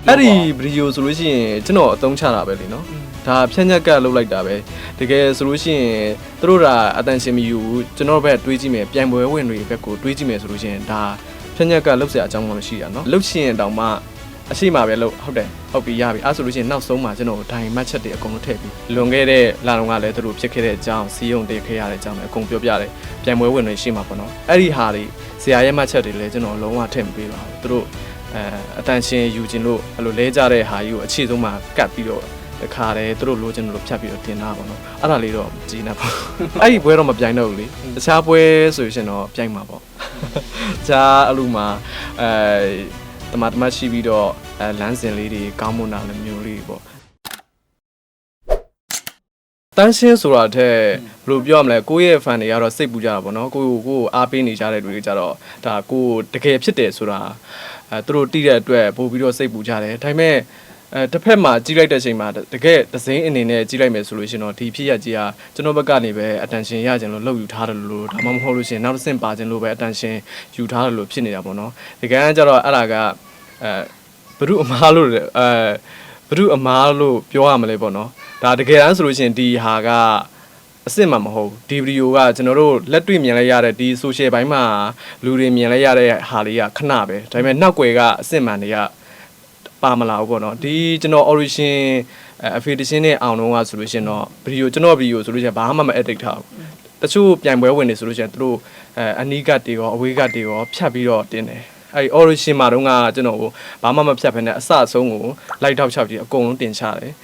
အဲ့ဒီဗီဒီယိုဆိုလို့ရှိရင်ကျွန်တော်အသုံးချတာပဲလीနော်ဒါဖြန့်ညက်ကလုပ်လိုက်တာပဲတကယ်ဆိုလို့ရှိရင်သူတို့ကအတန်ရှင်မယူဘူးကျွန်တော်ဘက်တွေးကြည့်မယ်ပြန်ပွဲဝင်တွေဘက်ကိုတွေးကြည့်မယ်ဆိုလို့ရှိရင်ဒါဖြန့်ညက်ကလုပ်စရာအကြောင်းမရှိတာနော်လုပ်ရှင်တောင်မှအရှိမပဲလို့ဟုတ်တယ်ဟုတ်ပြီရပြီအဲ့ဆိုလို့ရှိရင်နောက်ဆုံးမှာကျွန်တော်ဒိုင်မတ်ချက်တွေအကုန်လုံးထည့်ပြီးလွန်ခဲ့တဲ့လာတော့ကလည်းသူတို့ဖြစ်ခဲ့တဲ့အကြောင်းစီးရုံတက်ခဲ့ရတဲ့အကြောင်းလည်းအကုန်ပြောပြတယ်ပြန်ပွဲဝင်တွေရှိမှာပေါ့နော်အဲ့ဒီဟာတွေဆရာရဲ့မှတ်ချက်တွေလည်းကျွန်တော်လုံးဝထည့်မပေးပါဘူးသူတို့အတန်ရှင်ယူခြင်းလို့အဲ့လိုလဲကြတဲ့ဟာကြီးကိုအခြေဆုံးမှာကတ်ပြီးတော့တခါတည်းသူတို့လိုချင်လို့ဖြတ်ပြီးတော့တင်တာပေါ့နော်အဲ့ဒါလေးတော့ကြည်နေပါအဲ့ဒီပွဲတော့မပြိုင်တော့ဘူးလေတခြားပွဲဆိုရင်တော့ပြိုင်မှာပေါ့တခြားအလူမှာတမတ်ရှိပြီးတော့လမ်းစဉ်လေးတွေကောင်းမွန်တာလည်းမျိုးလေးပေါ့တန်းရှင်းဆိုတာတဲ့ဘယ်လိုပြောရမလဲကိုယ့်ရဲ့ fan တွေကတော့စိတ်ပူကြတာပေါ့နော်ကိုအားပေးနေကြတဲ့တွေကြတော့ဒါကိုတကယ်ဖြစ်တယ်ဆိုတာသူတို့တိတဲ့အတွက်ပို့ပြီးတော့စိတ်ပူကြတယ်ဒါပေမဲ့တစ်ဖက်မှာကြီးလိုက်တဲ့အချိန်မှာတကယ်ဒဇင်းအနေနဲ့ကြီးလိုက်မယ်ဆိုလို့ရှိရင်တော့ဒီဖြစ်ရကြီးကကျွန်တော်ဘက်ကနေပဲ attention ရကြင်လို့လှုပ်ယူထားတယ်လို့ဒါမှမဟုတ်လို့ရှိရင်နောက်တစ်ဆင့်ပါခြင်းလို့ပဲ attention ယူထားတယ်လို့ဖြစ်နေတာပေါ့နော်ဒီကနေ့ကျတော့အဲ့ဒါကဘုရုအမားလို့ဘုရုအမားလို့ပြောရမလဲပေါ့နော်ဒါတကယ်တမ်းဆိုလို့ရှိရင်ဒီဟာကအစ်စ်မှမဟုတ်ဒီဗီဒီယိုကကျွန်တော်တို့လက်တွေ့မြင်လိုက်ရတဲ့ဒီ social ဘိုင်းမှာလူတွေမြင်လိုက်ရတဲ့ဟာလေးကခဏပဲဒါပေမဲ့နောက်ွယ်ကအစ်စ်မှန်တွေကပါမလာဘူးပေါ့နော်ဒီကျွန်တော် origin affiliation နဲ့အောင်တော့ဆိုလို့ရှိရင်တော့ဗီဒီယိုကျွန်တော်ဗီဒီယိုဆိုလို့ရှိရင်ဘာမှမ edit ထားဘူးတချို့ပြိုင်ပွဲဝင်နေဆိုလို့ရှိရင်သူတို့အနီးကတ်တွေရောအဝေးကတ်တွေရောဖြတ်ပြီးတော့တင်တယ်အဲ့ origin မှာတော့ကကျွန်တော်ဘာမှမဖြတ်ဖ ೇನೆ အစအဆုံးကို light ထောက်ချပြီးအကုန်လုံးတင်ချတယ်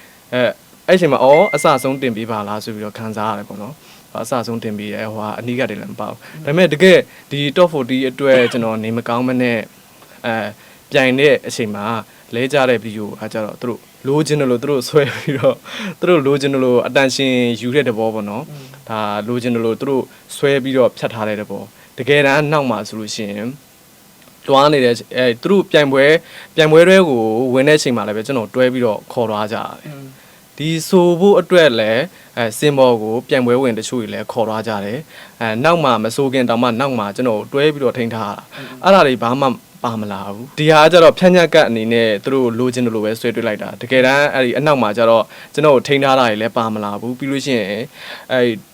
အဲ့ချိန်မှာအစအဆုံးတင်ပေးပါလားဆိုပြီးတော့ခံစားရတယ်ပေါ့နော်အစအဆုံးတင်ပေးရဲဟိုအနီးကတ်တွေလည်းမပေါ့ဒါပေမဲ့တကယ်ဒီ top 40အတွက်ကျွန်တော်နေမကောင်းမနဲ့ပြိုင်တဲ့အချိန်မှာလဲကြတဲ့ဗီဒီယိုအားကြတော့သူတို့လိုချင်တယ်လို့သူတို့ဆွဲပြီးတော့သူတို့လိုချင်တယ်လို့အတန်ရှင်ယူတဲ့တဘောပေါ့နော်ဒါလိုချင်တယ်လို့သူတို့ဆွဲပြီးတော့ဖြတ်ထားတဲ့တဘောတကယ်တမ်းနောက်မှာဆိုလို့ရှိရင်တွားနေတဲ့သူတို့ပြိုင်ပွဲတွေကိုဝင်တဲ့အချိန်မှာလည်းပဲကျွန်တော်တွဲပြီးတော့ခေါ်သွားကြတယ်ဒီဆိုဖို့အတွက်လည်းစင်ဘောကိုပြိုင်ပွဲဝင်တချို့တွေလည်းခေါ်သွားကြတယ်နောက်မှမဆိုခင်တောင်မှနောက်မှကျွန်တော်တွဲပြီးတော့ထိန်းထားတာအဲ့ဒါတွေဘာမှပါမလာဘူးဒီဟာကျတော့ဖြန့်ညက်ကအနေနဲ့သူတို့လိုချင်တယ်လို့ပဲဆွဲတွေ့လိုက်တာတကယ်တမ်းအဲ့ဒီအနောက်မှာကျတော့ကျွန်တော်ထိန်းထားတာတွေလည်းပါမလာဘူးပြီးလို့ရှိရင်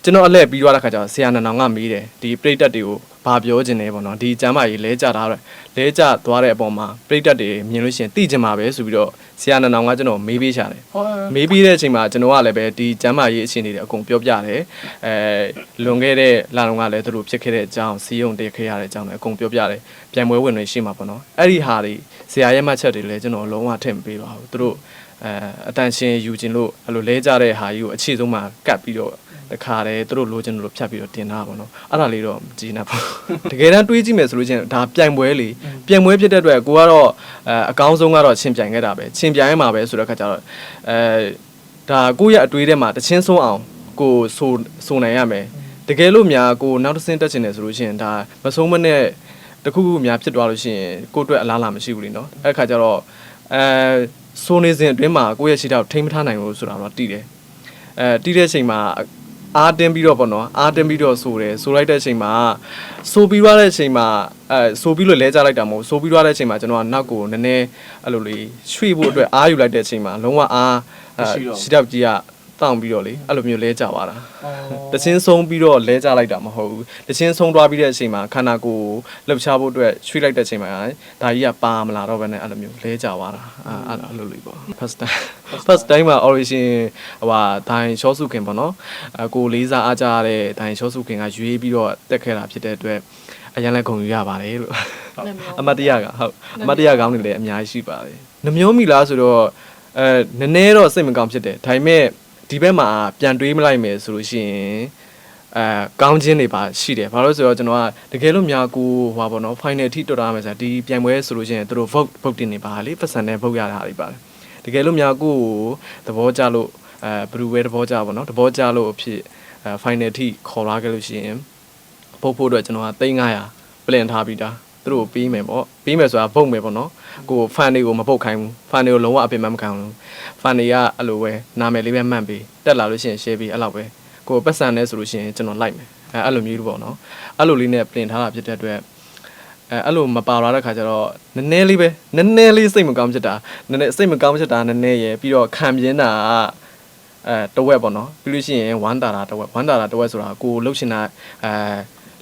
ကျွန်တော်အလှည့်ပြီးသွားတဲ့ခါကျတော့ဆရာနန်အောင်ကမေးတယ်ဒီပရိသတ်တွေကိုဘာပြောချင်လဲပေါ့နော်ဒီကျမ်းမာရေးလဲကြတာလဲကြသွားတဲ့အပေါ်မှာပရိသတ်တွေမြင်လို့ရှိရင်သိချင်မှာပဲဆိုပြီးတော့ဆရာနန်အောင်ကကျွန်တော်မေးပေးရှာတယ်မေးပြီးတဲ့အချိန်မှာကျွန်တော်ကလည်းပဲဒီကျမ်းမာရေးအခြေအနေတွေအကုန်ပြောပြတယ်လွန်ခဲ့တဲ့လာတော့ကလည်းသူတို့ဖြစ်ခဲ့တဲ့အကြောင်းစီးရုံတက်ခဲ့ရတဲ့အကြောင်းလည်းအကုန်ပြောပြတယ်ပြန်ပွဲဝင်တွေရှိမှာပေါ့နော်အဲ့ဒီဟာတွေဆရာရဲ့မှတ်ချက်တွေလည်းကျွန်တော်လုံးဝထည့်မပေးပါဘူးသူတို့အတန်ရှင်ယူခြင်းလို့အဲ့လိုလဲကြတဲ့ဟာကြီးကိုအခြေဆုံးမှာကတ်ပြီးတော့တခါတည်းသူတို့လိုချင်လို့ဖြတ်ပြီးတော့တင်တာပေါ့နော်အဲ့ဒါလေးတော့ကြည်နေပါတကယ်တမ်းတွေးကြည့်မယ်ဆိုလို့ချင်းဒါပြိုင်ပွဲလေပြိုင်ပွဲဖြစ်တဲ့အတွက်ကိုကတော့အကောင်းဆုံးကတော့ချင်းပြိုင်ခဲ့တာပဲချင်းပြိုင်ရမှာပဲဆိုတော့ခါကျတော့ဒါကိုယ့်ရဲ့အတွေးထဲမှာတချင်းဆုံးအောင်ကိုဆိုနိုင်ရမယ်တကယ်လို့များကိုနောက်တစ်ဆင့်တက်ချင်တယ်ဆိုလို့ချင်းဒါမဆုံးမနဲ့တခုခုများဖြစ်သွားလို့ရှိရင်ကိုယ့်အတွက်အလားလာမရှိဘူးလीနော်အဲ့ခါကျတော့ဆိုနေစဉ်အတွင်းမှာကိုယ့်ရဲ့ရှိတာကိုထိမ့်မထားနိုင်ဘူးဆိုတာတော့တည်တယ်တီးတဲ့အချိန်မှာအားတင်းပြီးတော့ပေါ့နော်အားတင်းပြီးတော့ဆိုလိုက်တဲ့အချိန်မှာဆိုပြီးသွားတဲ့အချိန်မှာဆိုပြီးလို့လဲကြလိုက်တာမဟုတ်ဆိုပြီးသွားတဲ့အချိန်မှာကျွန်တော်ကနောက်ကိုနည်းနည်းအဲ့လိုလေးရွှေ့ဖို့အတွက်အားယူလိုက်တဲ့အချိန်မှာလုံးဝအားရှိတော့ကြီးကတောင်းပြီးတော့လေအဲ့လိုမျိုးလဲကြသွားတာတချင်းဆုံးပြီးတော့လဲကြလိုက်တာမဟုတ်ဘူးတချင်းဆုံးသွားပြီးတဲ့အချိန်မှာခန္ဓာကိုယ်လှုပ်ရှားဖို့အတွက်ရွှေ့လိုက်တဲ့အချိန်မှာဒါကြီးကပါမလာတော့ဘဲနဲ့အဲ့လိုမျိုးလဲကြသွားတာအဲ့လိုလေးပေါ့ first time မှာ origin ဟိုဟာဒိုင်ရှော့စုခင်ပေါ့နော်ကိုလေးစားအားကြရတဲ့ဒိုင်ရှော့စုခင်ကရွေးပြီးတော့တက်ခဲ့တာဖြစ်တဲ့အတွက်အရင်လည်းဂုဏ်ယူရပါတယ်လို့အမတ်တရကဟုတ်အမတ်တရကောင်းနေလည်းအများကြီးရှိပါတယ်နှမျောမိလားဆိုတော့နည်းနည်းတော့စိတ်မကောင်းဖြစ်တယ်ဒါပေမဲ့ဒီဘက်မှာပြန်တွေးမလိုက်မယ်ဆိုလို့ရှိရင်ကောင်းခြင်းတွေပါရှိတယ်ဘာလို့ဆိုတော့ကျွန်တော်ကတကယ်လို့များကိုဟိုပါပေါ့နော် final အထိတော်တာမယ်ဆိုတာဒီပြိုင်ပွဲဆိုလို့ရှိရင်သူတို့ vote တင်နေပါလေပတ်စံနဲ့ vote ရတာတွေပါတယ်တကယ်လို့များကိုသဘောကျလို့ဘယ်လိုပဲသဘောကျပါတော့သဘောကျလို့အဖြစ်final အထိခေါ်လာခဲ့လို့ရှိရင်voteဖို့အတွက်ကျွန်တော်က3,500 plan ထားပြီးသားသူတို့ပေးမယ်ပေါ့ပေးမယ်ဆိုတာ vote မယ်ပေါ့နော်ကို fan တွေကိုမပုတ်ခိုင်းဘူး fan တွေကိုလုံးဝအပင်မခံဘူး fan တွေကအဲ့လိုပဲနာမည်လေးပဲမှတ်ပြီးတက်လာလို့ရှိရင် share ပြီးအဲ့လောက်ပဲကိုပတ်စံနဲ့ဆိုလို့ရှိရင်ကျွန်တော်လိုက်မယ်အဲ့လိုမျိုးလို့ပေါ့နော်အဲ့လိုလေးနဲ့ပြင်ထားတာဖြစ်တဲ့အတွက် အဲ့လိုမပါလာတဲ့ခါကျတော့နည်းနည်းလေးပဲနည်းနည်းလေးစိတ်မကောင်းဖြစ်တာနည်းနည်းစိတ်မကောင်းဖြစ်တာနည်းနည်းရယ်ပြီးတော့ခံပြင်းတာတဝက်ပေါ့နော်ပြီးလို့ရှိရင်ဝမ်းတာတာတဝက်ဆိုတာကိုလှုပ်ရှင်တာ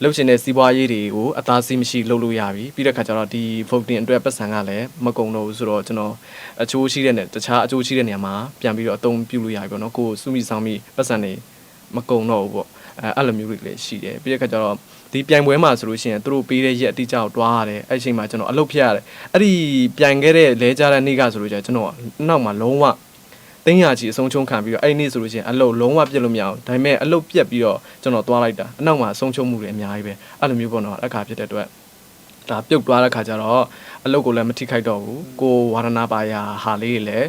လှုပ်ရှင်တဲ့စီးပွားရေးတွေကိုအသားစီးမရှိလှုပ်လို့ရပြီပြီးတဲ့ခါကျတော့ဒီ voting အတွက်ပတ်စံကလည်းမကုန်တော့ဘူးဆိုတော့ကျွန်တော်အချိုးရှိတဲ့နဲ့တခြားအချိုးရှိတဲ့နေရာမှာပြန်ပြီးတော့အသုံးပြုလို့ရပြီပေါ့နော်ကိုစုမိဆောင်မိပတ်စံတွေမကုန်တော့ဘူးပေါ့အဲ့လိုမျိုးတွေလည်းရှိတယ်ပြီးတဲ့ခါကျတော့ဒီပြိုင်ပွဲမှာဆိုလို့ရှိရင်သူတို့ပေးတဲ့ရက်အတိအကျကိုတွားရတယ်အဲ့ဒီအချိန်မှာကျွန်တော်အလုပ်ဖြတ်ရတယ်အဲ့ဒီပြိုင်ခဲ့တဲ့လဲကြတဲ့နေ့ကဆိုလို့ကျွန်တော်နောက်မှာလုံးဝတင်းရချီအဆုံးချုံခံပြီးတော့အဲ့ဒီနေ့ဆိုလို့ရှိရင်အလုပ်လုံးဝပြတ်လို့မရအောင်ဒါပေမဲ့အလုပ်ပြတ်ပြီးတော့ကျွန်တော်တွားလိုက်တာအနောက်မှာအဆုံးချုံမှုတွေအများကြီးပဲအဲ့လိုမျိုးပေါ့နော်အခါဖြစ်တဲ့အတွက်ဒါပြုတ်တွားတဲ့ခါကျတော့အလုပ်ကိုလည်းမထိခိုက်တော့ဘူးကိုဝါရဏပါယာဟာလေးတွေလည်း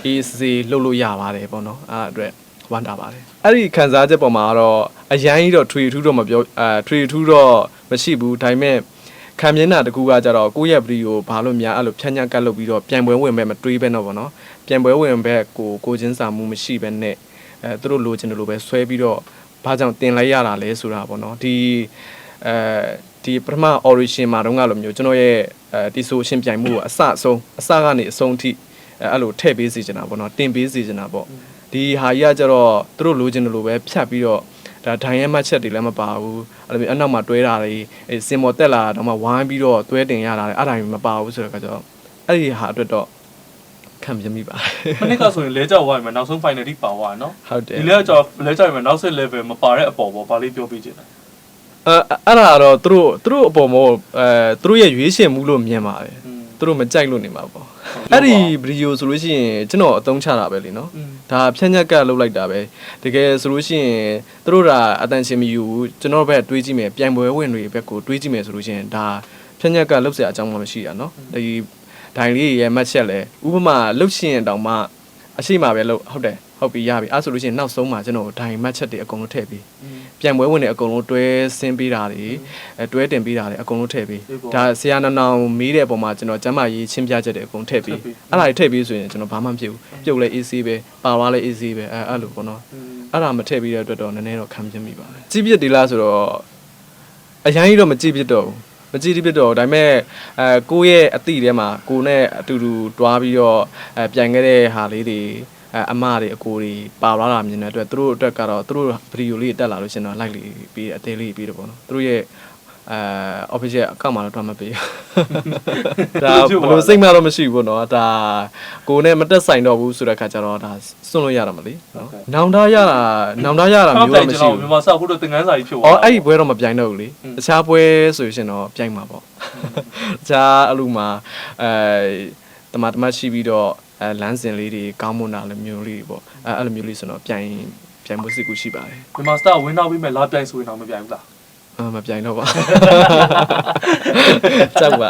အေးစေးလှုပ်လို့ရပါတယ်ပေါ့နော်အဲ့အတွက်ဝမ်းတာပါတယ်အဲ့ဒီခံစားချက်ပေါ်မှာတော့အရန်ကြီးတော့ထွေထူးတော့မပြောထွေထူးတော့မရှိဘူးဒါပေမဲ့ခံမြင်တာတကူကကြတော့ကိုယ့်ရဲ့ဗီဒီယိုဘာလို့များအဲ့လိုဖြန်းညက်ကတ်လုပ်ပြီးတော့ပြန်ပွဲဝင်မဲ့မတွေးပဲတော့ဗောနော်ပြန်ပွဲဝင်ဘက်ကိုချင်းစာမှုမရှိပဲနဲ့သူတို့လိုချင်တယ်လို့ပဲဆွဲပြီးတော့ဘာကြောင့်တင်လိုက်ရတာလဲဆိုတာဗောနော်ဒီပထမ origin မှာတော့ငါလိုမျိုးကျွန်တော်ရဲ့ဒီဆိုရှင်ပြိုင်မှုကိုအစကနေအဆုံးထိအဲ့လိုထည့်ပေးစီချင်တာဗောနော်တင်ပေးစီချင်တာဗောဒီဟာကြီးကကြတော့သူတို့လိုချင်တယ်လို့ပဲဖြတ်ပြီးတော့ဒါဒိုင်ရဲ့မှတ်ချက်တွေလည်းမပါဘူးအဲ့လိုမျိုးအနောက်မှာတွဲတာတွေစင်မော်တက်လာတော့မှဝိုင်းပြီးတော့တွဲတင်ရတာလေအဲ့ဒါမျိုးမပါဘူးဆိုတော့ကကြတော့အဲ့ဒီဟာအတွက်တော့ခံပြမိပါတယ်မနေ့ကဆိုရင်လဲကြောက်သွားပြီနောက်ဆုံး final ထိပါသွားနော်ဟုတ်တယ်ဒီလဲကြောက်ပြီနောက်ဆက် level မပါတဲ့အပေါ်ဘာလေးပြောပြချင်လဲအဲ့ဒါတော့သူတို့အပေါ်မှာသူတို့ရဲ့ရွေးချယ်မှုလို့မြင်ပါတယ်သူတို့မကြိုက်လို့နေမှာပေါ့အဲ့ဒီဗီဒီယိုဆိုလို့ရှိရင်ကျွန်တော်အသုံးချတာပဲလीနော်ဒါဖြန့်ညက်ကလုပ်လိုက်တာပဲတကယ်ဆိုလို့ရှိရင်သူတို့ကအတန်ရှင်မယူကျွန်တော်ဘက်တွေးကြည့်မယ်ပြိုင်ပွဲဝင်တွေဘက်ကိုတွေးကြည့်မယ်ဆိုလို့ရှိရင်ဒါဖြန့်ညက်ကလုပ်စရာအကြောင်းမှမရှိတာနော်ဒီဒိုင်လေးရဲ့မှတ်ချက်လဲဥပမာလှုပ်ရှင်တောင်မှအရှိမပဲလို့ဟုတ်တယ်ဟုတ်ပြီရပြီအဲ့ဆိုလို့ရှိရင်နောက်ဆုံးမှာကျွန်တော်ဒိုင်မှတ်ချက်တွေအကုန်လုံးထည့်ပြီးပြန်ပွဲဝင်တွေအကုန်လုံးတွဲဆင်းပေးတာတွေတွဲတင်ပေးတာတွေအကုန်လုံးထည့်ပြီးဒါဆရာနောင်မေးတဲ့အပေါ်မှာကျွန်တော်ကျမ်းမာရေးချင်းပြချက်တွေအကုန်ထည့်ပြီးအဲ့ဒါတွေထည့်ပြီးဆိုရင်ကျွန်တော်ဘာမှမဖြစ်ဘူးပြုတ်လဲ AC ပဲပါဝါလဲ AC ပဲအဲ့လိုပေါ့နော်အဲ့ဒါမထည့်ပြီးတဲ့အတွက်တော့နည်းနည်းတော့ခံပြမိပါတယ်ကြည့်ပြစ်ဒီလားဆိုတော့အရင်ကြီးတော့မကြည့်ပြစ်တော့ဘူးမကြည့်ပြစ်တော့ဒါပေမဲ့ကိုယ့်ရဲ့အတိထဲမှာကိုနဲ့အတူတူတွားပြီးတော့ပြန်ခဲ့တဲ့ဟာလေးတွေအမတွေအကိုတွေပါလာတာမြင်တဲ့အတွက်သူတို့အတွက်ကတော့သူတို့ဗီဒီယိုလေးတက်လာလို့ရှင်တော့ like လေးပြီးအသေးလေးပြီးတော့ပေါ့နော်သူတို့ရဲ့ official account မှာတော့တွားမပေးဒါဘယ်လိုစိတ်မှတော့မရှိဘူးပေါ့နော်ဒါကိုနဲ့မတက်ဆိုင်တော့ဘူးဆိုတဲ့ခါကျတော့ဒါစွန့်လို့ရတာမလीနော်နောင်တရတာမျိုးတော့မရှိဘူးမြန်မာဆောက်ဖို့တော့သင်ခန်းစာကြီးဖြစ်သွားအဲ့ဒီပွဲတော့မပြိုင်တော့ဘူးလေတခြားပွဲဆိုရှင်တော့ပြိုင်မှာပေါ့တခြားအလူမှာတမတ်ရှိပြီးတော့လမ်းစဉ်လေးတွေကောင်းမွန်တာလည်းမျိုးလေးပေါ့အဲ့လိုမျိုးလေးဆိုတော့ပြိုင်မှုစိတ်ကူးရှိပါတယ်မြန်မာစတာဝင်းနောက်ပြီးမဲ့လာပြိုင်ဆိုရင်တော့မပြိုင်ဘူးလားမပြိုင်တော့ပါကြောက်ပါ